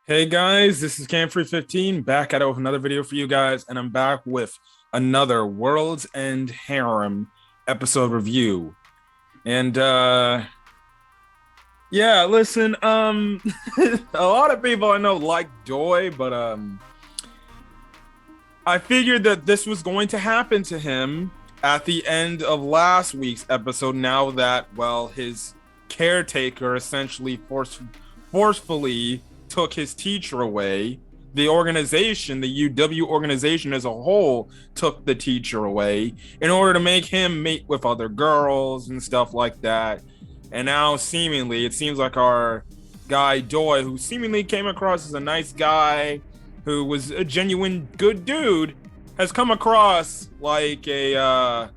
Hey guys, this is Camfrey15 back at it with another video for you guys, and I'm back with another World's End Harem episode review. And yeah, listen, a lot of people I know like Doi, but I figured that this was going to happen to him at the end of last week's episode now that, well, his caretaker essentially forcefully took his teacher away. The organization, the UW organization as a whole, took the teacher away in order to make him meet with other girls and stuff like that. And now, seemingly, it seems like our guy Doi, who seemingly came across as a nice guy, who was a genuine good dude, has come across like a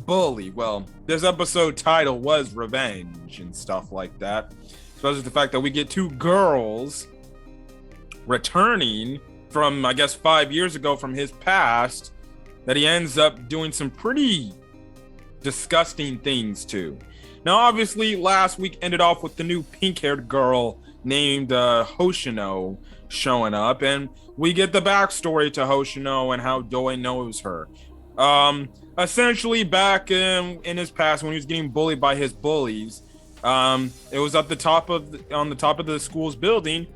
bully. Well, this episode title was Revenge and stuff like that. Especially the fact that we get two girls returning from, I guess, 5 years ago from his past that he ends up doing some pretty disgusting things to. Now, obviously, last week ended off with the new pink-haired girl named Hoshino showing up, and we get the backstory to Hoshino and how Doi knows her. Essentially, back in his past, when he was getting bullied by his bullies, it was at the top of on the top of the school's building.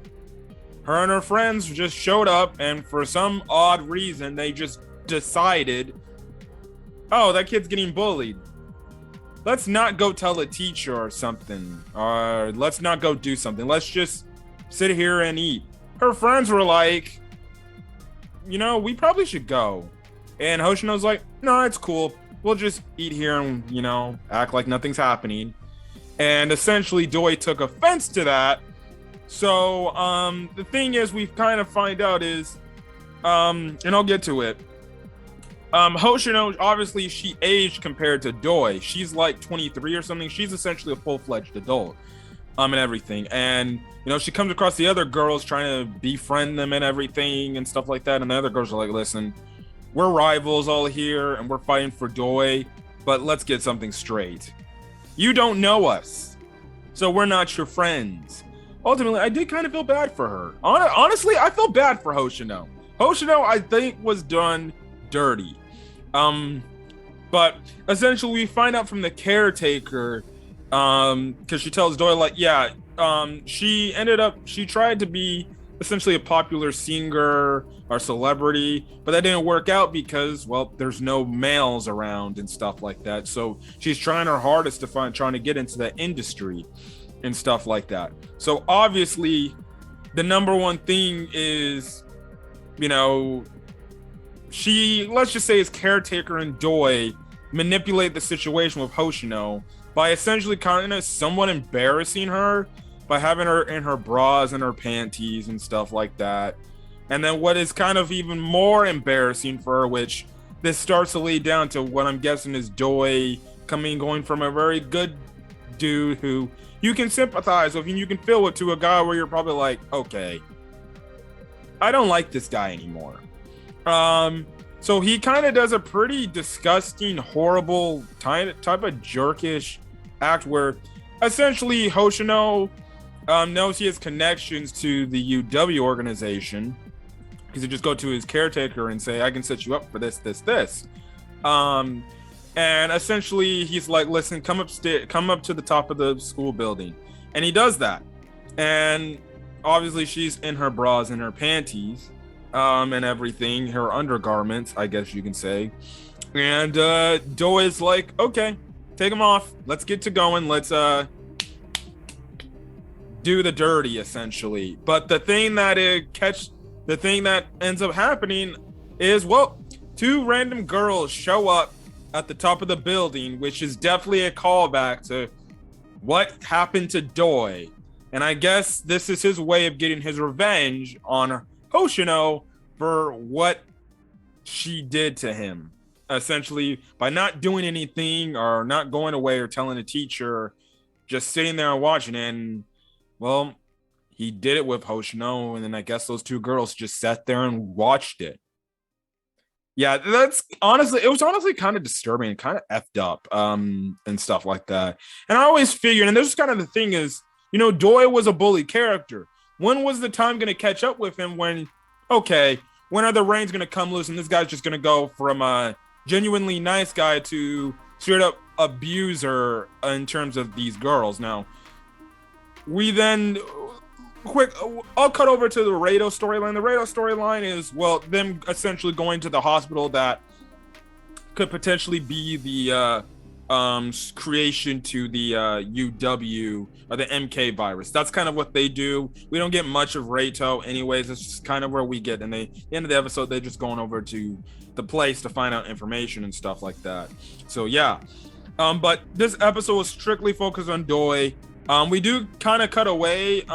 Her and her friends just showed up, and for some odd reason, they just decided, oh, that kid's getting bullied. Let's not go tell a teacher or something, or let's not go do something. Let's just sit here and eat. Her friends were like, we probably should go. And Hoshino's like, no, it's cool. We'll just eat here and, act like nothing's happening. And essentially, Doi took offense to that. So, the thing is, we kind of find out is, and I'll get to it. Hoshino, obviously, she aged compared to Doi. She's like 23 or something. She's essentially a full-fledged adult, and everything. And, she comes across the other girls trying to befriend them and everything and stuff like that. And the other girls are like, listen, we're rivals all here, and we're fighting for Doi, but let's get something straight. You don't know us, so we're not your friends. Ultimately, I did kind of feel bad for her. Honestly, I felt bad for Hoshino. Hoshino, I think, was done dirty. But essentially, we find out from the caretaker, because she tells Doi, like, yeah, she tried to be essentially a popular singer or celebrity, but that didn't work out because, well, there's no males around and stuff like that. So she's trying her hardest trying to get into the industry and stuff like that. So obviously, the number one thing is, let's just say his caretaker and Doi manipulate the situation with Hoshino by essentially kind of somewhat embarrassing her by having her in her bras and her panties and stuff like that. And then what is kind of even more embarrassing for her, which this starts to lead down to what I'm guessing is Doi going from a very good dude who you can sympathize with and you can feel it, to a guy where you're probably like, okay, I don't like this guy anymore. So he kind of does a pretty disgusting, horrible type of jerkish act where essentially Hoshino knows he has connections to the UW organization. He could just go to his caretaker and say, I can set you up for this. And essentially he's like, listen, come up to the top of the school building. And he does that. And obviously she's in her bras and her panties, and everything, her undergarments, I guess you can say. And Doi is like, okay, take them off. Let's get to going. Let's do the dirty, essentially. But the thing that ends up happening is, well, two random girls show up at the top of the building, which is definitely a callback to what happened to Doi. And I guess this is his way of getting his revenge on Hoshino for what she did to him. Essentially, by not doing anything or not going away or telling a teacher, just sitting there and watching it. And, well, he did it with Hoshino, and then I guess those two girls just sat there and watched it. Yeah, it was honestly kind of disturbing and kind of effed up, and stuff like that. And I always figured, and this is kind of the thing is, Doi was a bully character. when was the time going to catch up with him okay, when are the reins going to come loose and this guy's just going to go from a genuinely nice guy to straight up abuser in terms of these girls? Now, we then I'll cut over to the Rado storyline. The Rado storyline is, well, them essentially going to the hospital that could potentially be the creation to the UW or the MK virus. That's kind of what they do. We don't get much of Rato anyways. It's just kind of where we get. And the end of the episode, they're just going over to the place to find out information and stuff like that. So yeah. But this episode was strictly focused on Doi. We do kind of cut away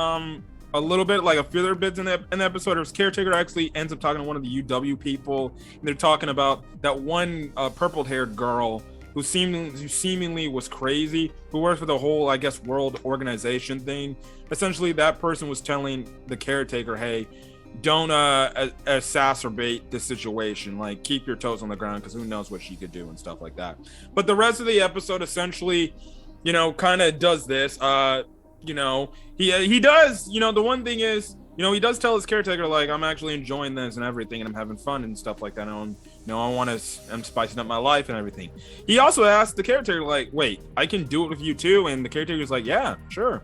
a little bit, like a few other bits in the episode. His caretaker actually ends up talking to one of the UW people, and they're talking about that one purple-haired girl who seemingly was crazy, who works for the whole, I guess, world organization thing. Essentially, that person was telling the caretaker, hey, don't exacerbate the situation. Like, keep your toes on the ground, because who knows what she could do and stuff like that. But the rest of the episode essentially, kind of does this. He does, the one thing is, he does tell his caretaker, like, I'm actually enjoying this and everything, and I'm having fun and stuff like that. I'm spicing up my life and everything. He also asked the caretaker, like, wait, I can do it with you too? And the caretaker's like, yeah, sure.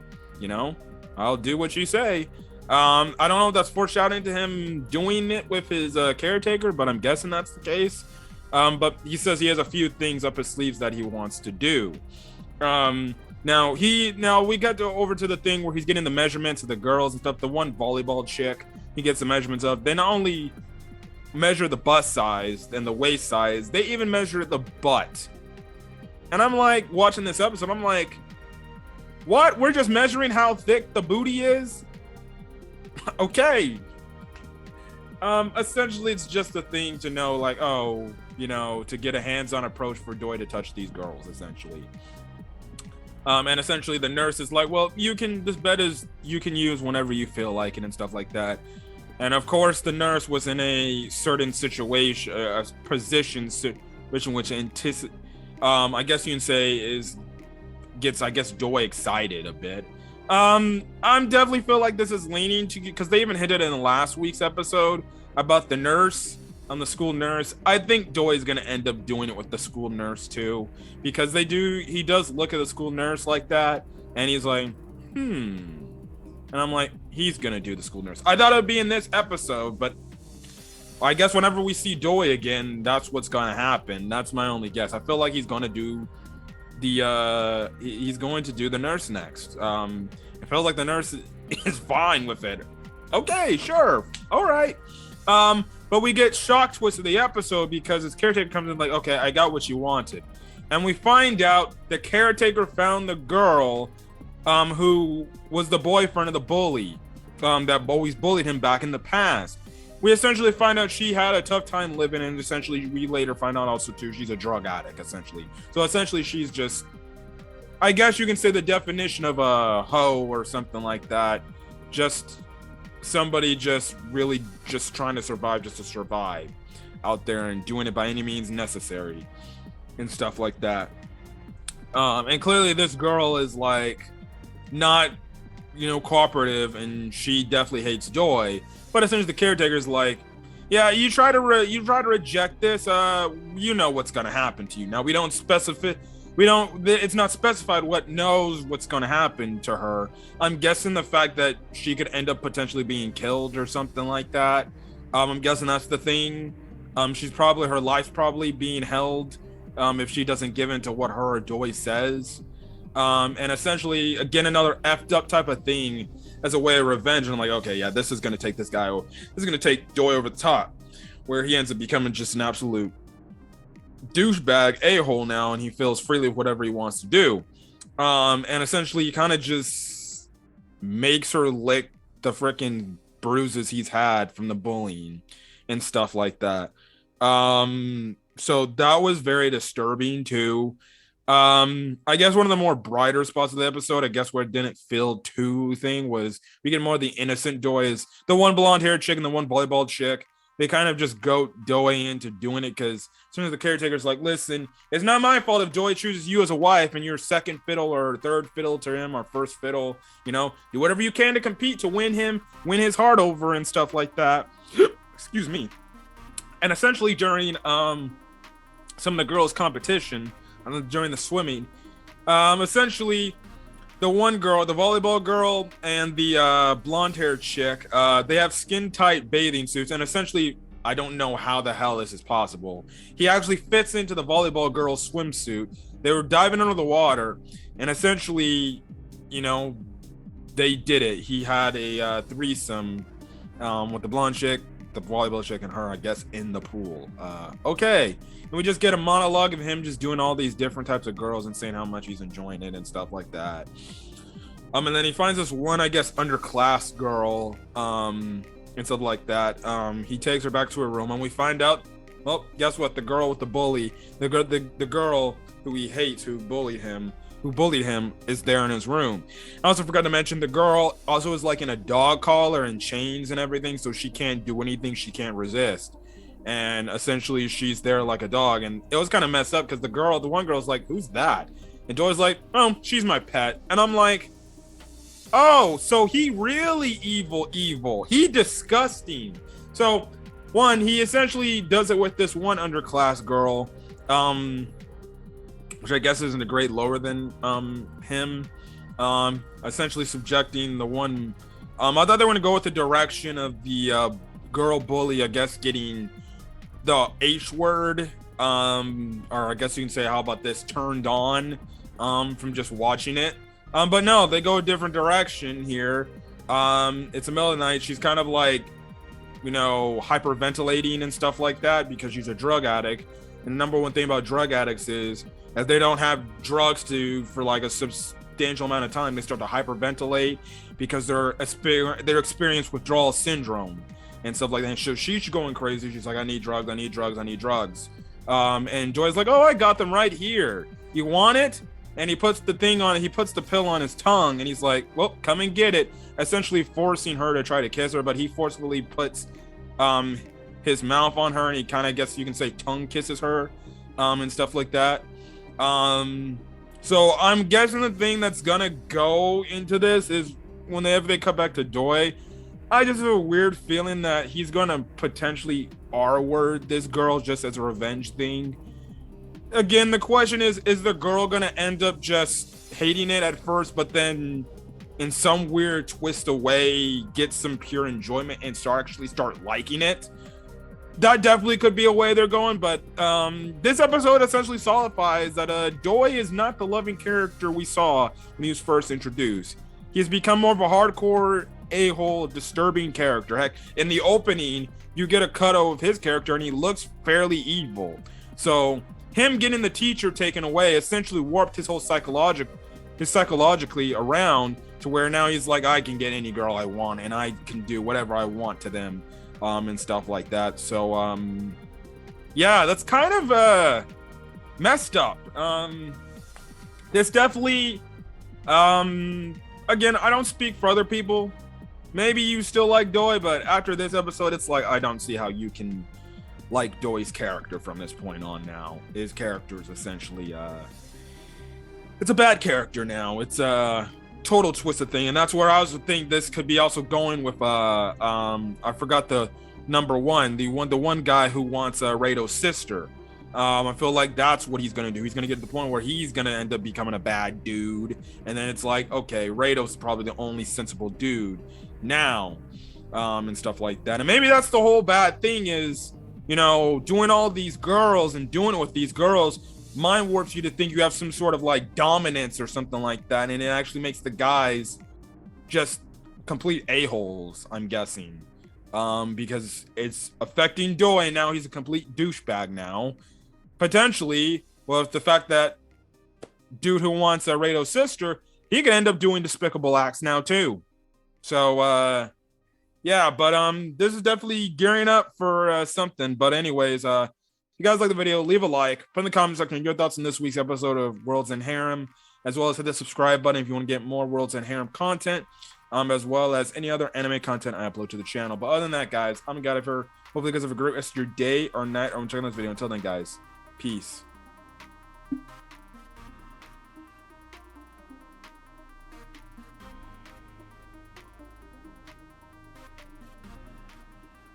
I'll do what you say. I don't know if that's foreshadowing to him doing it with his caretaker, but I'm guessing that's the case. But he says he has a few things up his sleeves that he wants to do. Now we got over to the thing where he's getting the measurements of the girls and stuff. The one volleyball chick he gets the measurements of. They not only measure the bust size and the waist size, they even measure the butt. And I'm like, watching this episode, I'm like, what? We're just measuring how thick the booty is? Okay. Essentially, it's just a thing to know, like, to get a hands-on approach for Doi to touch these girls, essentially. And essentially the nurse is like, well, this bed is, you can use whenever you feel like it and stuff like that. And of course, the nurse was in a certain situation, a position which I guess you can say gets Doi excited a bit. I'm definitely feel like this is leaning to, because they even hit it in last week's episode about the nurse, the school nurse. I think Doi is going to end up doing it with the school nurse too, because he does look at the school nurse like that, and he's like, and I'm like, he's going to do the school nurse. I thought it would be in this episode, but I guess whenever we see Doi again, that's what's going to happen. That's my only guess. I feel like he's going to do the nurse next. I felt like the nurse is fine with it. Okay, sure. All right. But we get shock twist of the episode because his caretaker comes in like, okay, I got what you wanted. And we find out the caretaker found the girl who was the boyfriend of the bully that always bullied him back in the past. We essentially find out she had a tough time living, and essentially we later find out also too she's a drug addict, essentially. So essentially she's just, I guess you can say, the definition of a hoe or something like that. Just somebody just really just trying to survive just to survive out there and doing it by any means necessary and stuff like that. And clearly this girl is like not, cooperative, and she definitely hates Doi. But essentially the caretaker is like, yeah, you try to reject this, what's going to happen to you. Now it's not specified what's going to happen to her. I'm guessing the fact that she could end up potentially being killed or something like that. I'm guessing that's the thing. Her life's probably being held if she doesn't give in to what her or Doi says. And essentially, again, another effed up type of thing as a way of revenge. And I'm like, okay, yeah, this is going to take this guy, this is going to take Doi over the top, where he ends up becoming just an absolute douchebag a-hole now, and he feels freely with whatever he wants to do. And essentially he kind of just makes her lick the freaking bruises he's had from the bullying and stuff like that. So that was very disturbing too. I guess one of the more brighter spots of the episode, I guess where it didn't feel too thing, was we get more of the innocent Doi, is the one blonde haired chick and the one volleyball chick. they kind of just goat Doi into doing it because as soon as the caretaker's like, listen, it's not my fault if Doi chooses you as a wife and you're second fiddle or third fiddle to him or first fiddle, do whatever you can to compete to win his heart over and stuff like that. Excuse me. And essentially during some of the girls' competition, during the swimming, essentially the one girl, the volleyball girl, and the blonde-haired chick, they have skin-tight bathing suits, and essentially, I don't know how the hell this is possible. He actually fits into the volleyball girl's swimsuit. They were diving under the water, and essentially, they did it. He had a threesome with the blonde chick, the volleyball chick, and her, I guess, in the pool. Okay. And we just get a monologue of him just doing all these different types of girls and saying how much he's enjoying it and stuff like that. And then he finds this one, I guess, underclass girl, and stuff like that. He takes her back to her room, and we find out, well, guess what? The girl with the bully, the girl who he hates, who bullied him, is there in his room. I also forgot to mention the girl also is like in a dog collar and chains and everything, so she can't do anything, she can't resist. And essentially she's there like a dog, and it was kind of messed up because the one girl's like, who's that? And Doy's like, oh, she's my pet. And I'm like, oh, so he really evil. He disgusting. So one, he essentially does it with this one underclass girl, which I guess isn't a grade lower than him, essentially subjecting the one. I thought they were gonna go with the direction of the girl bully, I guess, getting the H word, or I guess you can say, how about this, turned on from just watching it. But no, they go a different direction here. It's the middle of the night. She's kind of like, hyperventilating and stuff like that because she's a drug addict. And the number one thing about drug addicts is if they don't have drugs for like a substantial amount of time, they start to hyperventilate because they're experiencing withdrawal syndrome and stuff like that. And so she's going crazy. She's like, I need drugs. And Joy's like, oh, I got them right here. You want it? And he puts the pill on his tongue, and he's like, well, come and get it. Essentially forcing her to try to kiss her, but he forcefully puts his mouth on her, and he kind of, guess you can say, tongue kisses her, and stuff like that. So I'm guessing the thing that's gonna go into this is whenever they come back to Doi, I just have a weird feeling that he's gonna potentially R-word this girl just as a revenge thing. Again, the question is the girl gonna end up just hating it at first, but then in some weird twist away get some pure enjoyment and start liking it? That definitely could be a way they're going, but this episode essentially solidifies that Doi is not the loving character we saw when he was first introduced. He's become more of a hardcore a-hole, disturbing character. Heck, in the opening, you get a cut of his character and he looks fairly evil. So him getting the teacher taken away essentially warped his whole psychologically around to where now he's like, I can get any girl I want and I can do whatever I want to them, and stuff like that. So yeah, that's kind of messed up. This definitely again, I don't speak for other people. Maybe you still like Doi, but after this episode, it's like, I don't see how you can like Doi's character from this point on now. His character is essentially, it's a bad character now. It's a total twisted thing. And that's where I also think this could be also going with, I forgot the number one, the one guy who wants Rado's sister. I feel like that's what he's gonna do. He's gonna get to the point where he's gonna end up becoming a bad dude, and then it's like, okay, Rado's probably the only sensible dude now, and stuff like that. And maybe that's the whole bad thing is, doing all these girls and doing it with these girls mind warps you to think you have some sort of like dominance or something like that, and it actually makes the guys just complete a-holes, I'm guessing, because it's affecting Doi, and now he's a complete douchebag now. Potentially, well, if the fact that dude who wants Rado's sister, he could end up doing despicable acts now too. So yeah, but this is definitely gearing up for something. But anyways, if you guys like the video, leave a like, put in the comment section your thoughts on this week's episode of Worlds End Harem, as well as hit the subscribe button if you want to get more Worlds End Harem content, as well as any other anime content I upload to the channel. But other than that, guys, I'm Gadifer. Hopefully you guys have a great rest of your day or night or I'm checking this video. Until then, guys, peace.